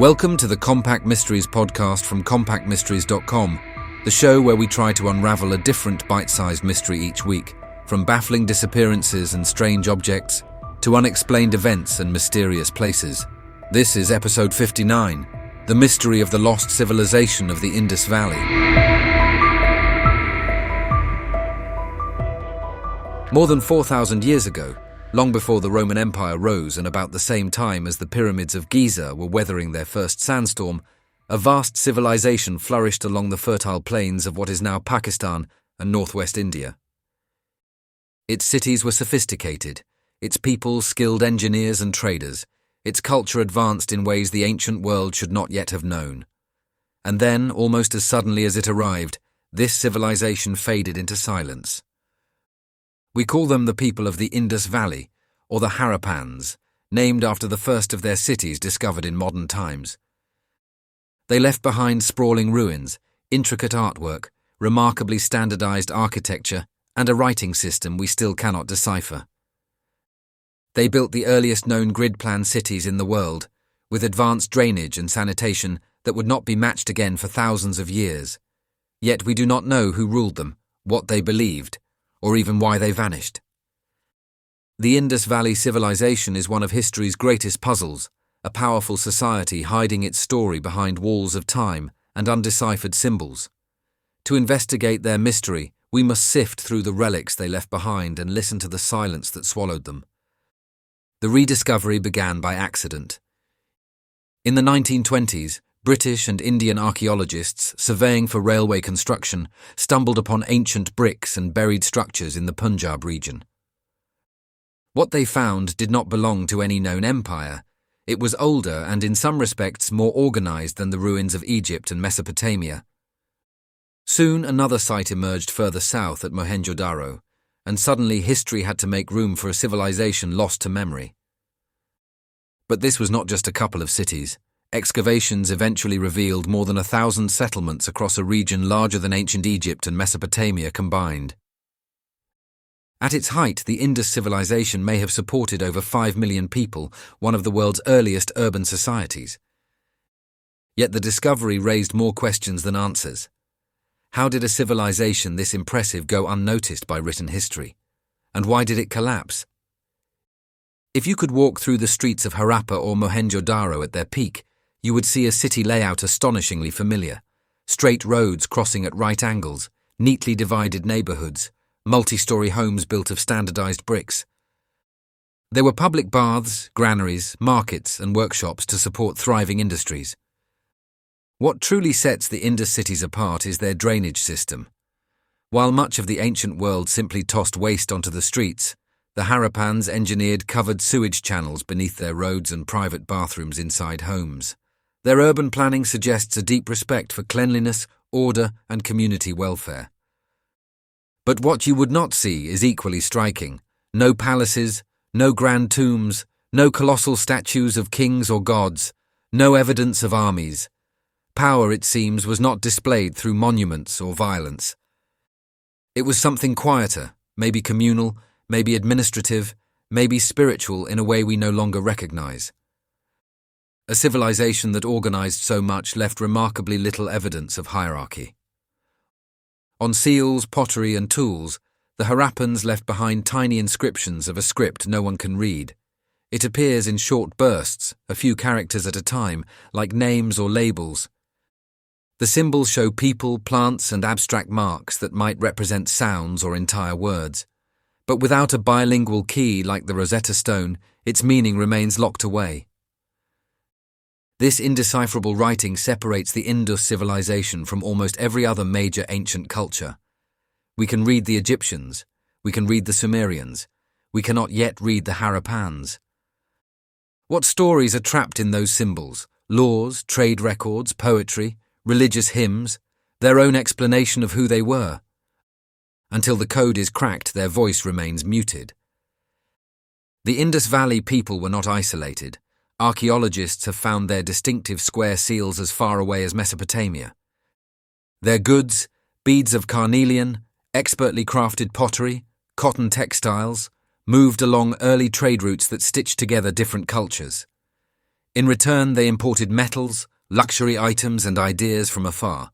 Welcome to the Compact Mysteries podcast from compactmysteries.com, the show where we try to unravel a different bite-sized mystery each week, from baffling disappearances and strange objects to unexplained events and mysterious places. This is episode 59, The Mystery of the Lost Civilization of the Indus Valley. More than 4,000 years ago, long before the Roman Empire rose and about the same time as the pyramids of Giza were weathering their first sandstorm, a vast civilization flourished along the fertile plains of what is now Pakistan and northwest India. Its cities were sophisticated, its people skilled engineers and traders, its culture advanced in ways the ancient world should not yet have known. And then, almost as suddenly as it arrived, this civilization faded into silence. We call them the people of the Indus Valley, or the Harappans, named after the first of their cities discovered in modern times. They left behind sprawling ruins, intricate artwork, remarkably standardized architecture, and a writing system we still cannot decipher. They built the earliest known grid plan cities in the world, with advanced drainage and sanitation that would not be matched again for thousands of years. Yet we do not know who ruled them, what they believed, or even why they vanished. The Indus Valley Civilization is one of history's greatest puzzles, a powerful society hiding its story behind walls of time and undeciphered symbols. To investigate their mystery, we must sift through the relics they left behind and listen to the silence that swallowed them. The rediscovery began by accident. In the 1920s, British and Indian archaeologists surveying for railway construction stumbled upon ancient bricks and buried structures in the Punjab region. What they found did not belong to any known empire. It was older and in some respects more organized than the ruins of Egypt and Mesopotamia. Soon another site emerged further south at Mohenjo-daro, and suddenly history had to make room for a civilization lost to memory. But this was not just a couple of cities. Excavations eventually revealed more than 1,000 settlements across a region larger than ancient Egypt and Mesopotamia combined. At its height, the Indus civilization may have supported over 5 million people, one of the world's earliest urban societies. Yet the discovery raised more questions than answers. How did a civilization this impressive go unnoticed by written history? And why did it collapse? If you could walk through the streets of Harappa or Mohenjo-daro at their peak, you would see a city layout astonishingly familiar. Straight roads crossing at right angles, neatly divided neighborhoods, multi-story homes built of standardized bricks. There were public baths, granaries, markets, and workshops to support thriving industries. What truly sets the Indus cities apart is their drainage system. While much of the ancient world simply tossed waste onto the streets, the Harappans engineered covered sewage channels beneath their roads and private bathrooms inside homes. Their urban planning suggests a deep respect for cleanliness, order, and community welfare. But what you would not see is equally striking. No palaces, no grand tombs, no colossal statues of kings or gods, no evidence of armies. Power, it seems, was not displayed through monuments or violence. It was something quieter, maybe communal, maybe administrative, maybe spiritual in a way we no longer recognize. A civilization that organized so much left remarkably little evidence of hierarchy. On seals, pottery, and tools, the Harappans left behind tiny inscriptions of a script no one can read. It appears in short bursts, a few characters at a time, like names or labels. The symbols show people, plants, and abstract marks that might represent sounds or entire words. But without a bilingual key like the Rosetta Stone, its meaning remains locked away. This indecipherable writing separates the Indus civilization from almost every other major ancient culture. We can read the Egyptians, we can read the Sumerians, we cannot yet read the Harappans. What stories are trapped in those symbols? Laws, trade records, poetry, religious hymns, their own explanation of who they were. Until the code is cracked, their voice remains muted. The Indus Valley people were not isolated. Archaeologists have found their distinctive square seals as far away as Mesopotamia. Their goods, beads of carnelian, expertly crafted pottery, cotton textiles, moved along early trade routes that stitched together different cultures. In return, they imported metals, luxury items, and ideas from afar.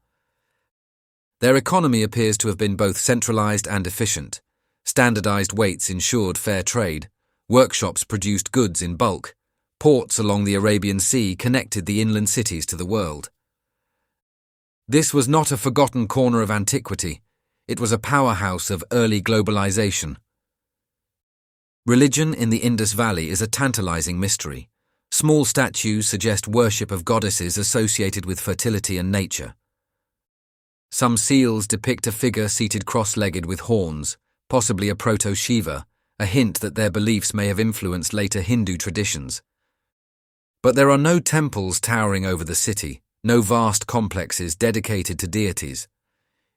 Their economy appears to have been both centralized and efficient. Standardized weights ensured fair trade. Workshops produced goods in bulk. Ports along the Arabian Sea connected the inland cities to the world. This was not a forgotten corner of antiquity. It was a powerhouse of early globalization. Religion in the Indus Valley is a tantalizing mystery. Small statues suggest worship of goddesses associated with fertility and nature. Some seals depict a figure seated cross-legged with horns, possibly a proto-Shiva, a hint that their beliefs may have influenced later Hindu traditions. But there are no temples towering over the city, no vast complexes dedicated to deities.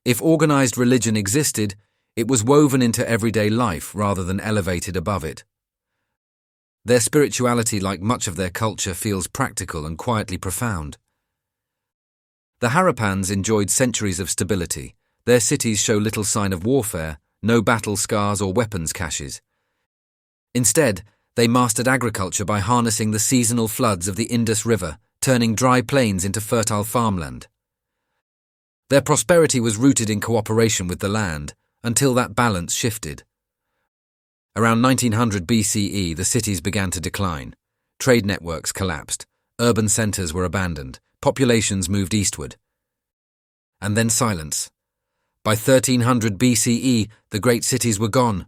If organized religion existed, it was woven into everyday life rather than elevated above it. Their spirituality, like much of their culture, feels practical and quietly profound. The Harappans enjoyed centuries of stability. Their cities show little sign of warfare, no battle scars or weapons caches. Instead, they mastered agriculture by harnessing the seasonal floods of the Indus River, turning dry plains into fertile farmland. Their prosperity was rooted in cooperation with the land, until that balance shifted. Around 1900 BCE, the cities began to decline. Trade networks collapsed, urban centers were abandoned, populations moved eastward. And then silence. By 1300 BCE, the great cities were gone.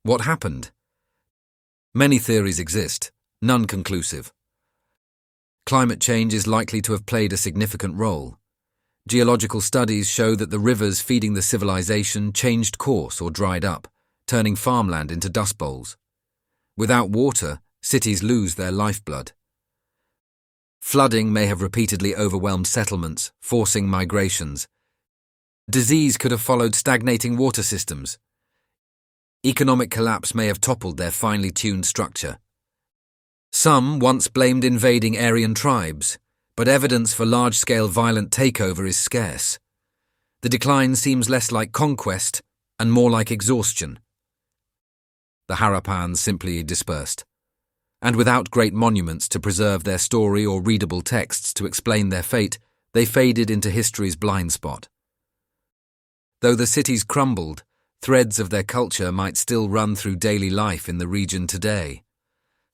What happened? Many theories exist, none conclusive. Climate change is likely to have played a significant role. Geological studies show that the rivers feeding the civilization changed course or dried up, turning farmland into dust bowls. Without water, cities lose their lifeblood. Flooding may have repeatedly overwhelmed settlements, forcing migrations. Disease could have followed stagnating water systems. Economic collapse may have toppled their finely tuned structure. Some once blamed invading Aryan tribes, but evidence for large-scale violent takeover is scarce. The decline seems less like conquest and more like exhaustion. The Harappans simply dispersed, and without great monuments to preserve their story or readable texts to explain their fate, they faded into history's blind spot. Though the cities crumbled, threads of their culture might still run through daily life in the region today.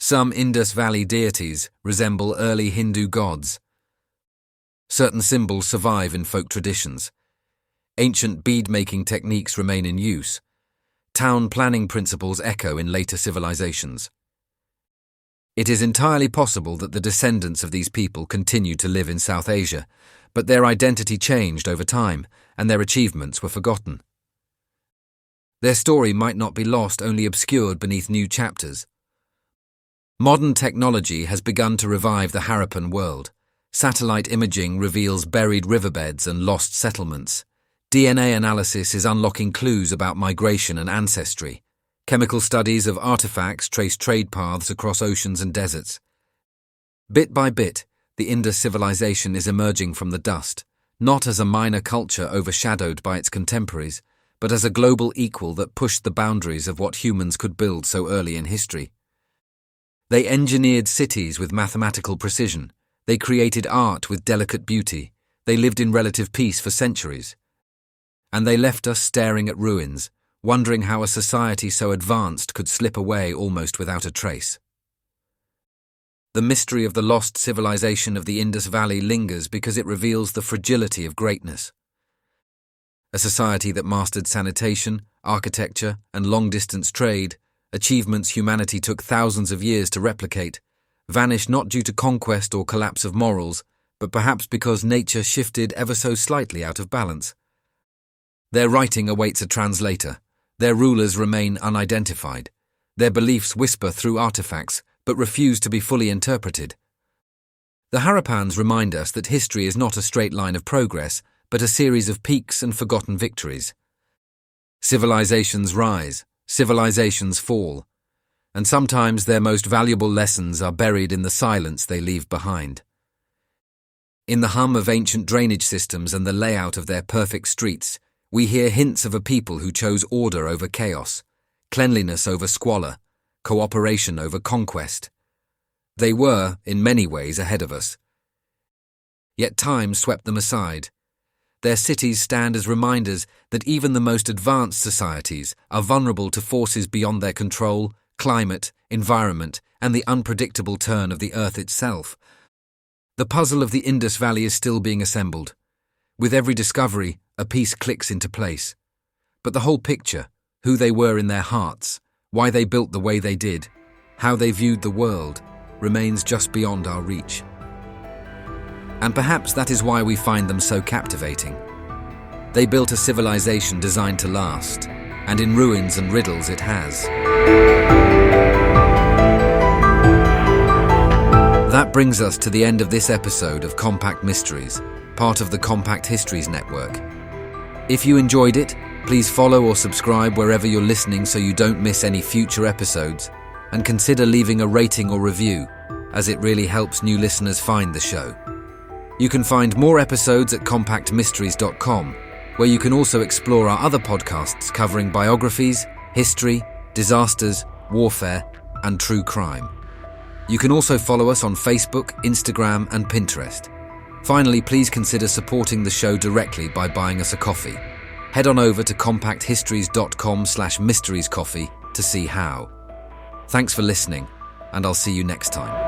Some Indus Valley deities resemble early Hindu gods. Certain symbols survive in folk traditions. Ancient bead-making techniques remain in use. Town planning principles echo in later civilizations. It is entirely possible that the descendants of these people continued to live in South Asia, but their identity changed over time, and their achievements were forgotten. Their story might not be lost, only obscured beneath new chapters. Modern technology has begun to revive the Harappan world. Satellite imaging reveals buried riverbeds and lost settlements. DNA analysis is unlocking clues about migration and ancestry. Chemical studies of artifacts trace trade paths across oceans and deserts. Bit by bit, the Indus civilization is emerging from the dust, not as a minor culture overshadowed by its contemporaries, but as a global equal that pushed the boundaries of what humans could build so early in history. They engineered cities with mathematical precision. They created art with delicate beauty. They lived in relative peace for centuries. And they left us staring at ruins, wondering how a society so advanced could slip away almost without a trace. The mystery of the lost civilization of the Indus Valley lingers because it reveals the fragility of greatness. A society that mastered sanitation, architecture, and long-distance trade, achievements humanity took thousands of years to replicate, vanished not due to conquest or collapse of morals, but perhaps because nature shifted ever so slightly out of balance. Their writing awaits a translator. Their rulers remain unidentified. Their beliefs whisper through artifacts, but refuse to be fully interpreted. The Harappans remind us that history is not a straight line of progress, but a series of peaks and forgotten victories. Civilizations rise, civilizations fall, and sometimes their most valuable lessons are buried in the silence they leave behind. In the hum of ancient drainage systems and the layout of their perfect streets, we hear hints of a people who chose order over chaos, cleanliness over squalor, cooperation over conquest. They were, in many ways, ahead of us. Yet time swept them aside. Their cities stand as reminders that even the most advanced societies are vulnerable to forces beyond their control, climate, environment, and the unpredictable turn of the earth itself. The puzzle of the Indus Valley is still being assembled. With every discovery, a piece clicks into place. But the whole picture, who they were in their hearts, why they built the way they did, how they viewed the world, remains just beyond our reach. And perhaps that is why we find them so captivating. They built a civilization designed to last, and in ruins and riddles it has. That brings us to the end of this episode of Compact Mysteries, part of the Compact Histories Network. If you enjoyed it, please follow or subscribe wherever you're listening so you don't miss any future episodes, and consider leaving a rating or review, as it really helps new listeners find the show. You can find more episodes at compactmysteries.com, where you can also explore our other podcasts covering biographies, history, disasters, warfare, and true crime. You can also follow us on Facebook, Instagram, and Pinterest. Finally, please consider supporting the show directly by buying us a coffee. Head on over to compacthistories.com/mysteriescoffee to see how. Thanks for listening, and I'll see you next time.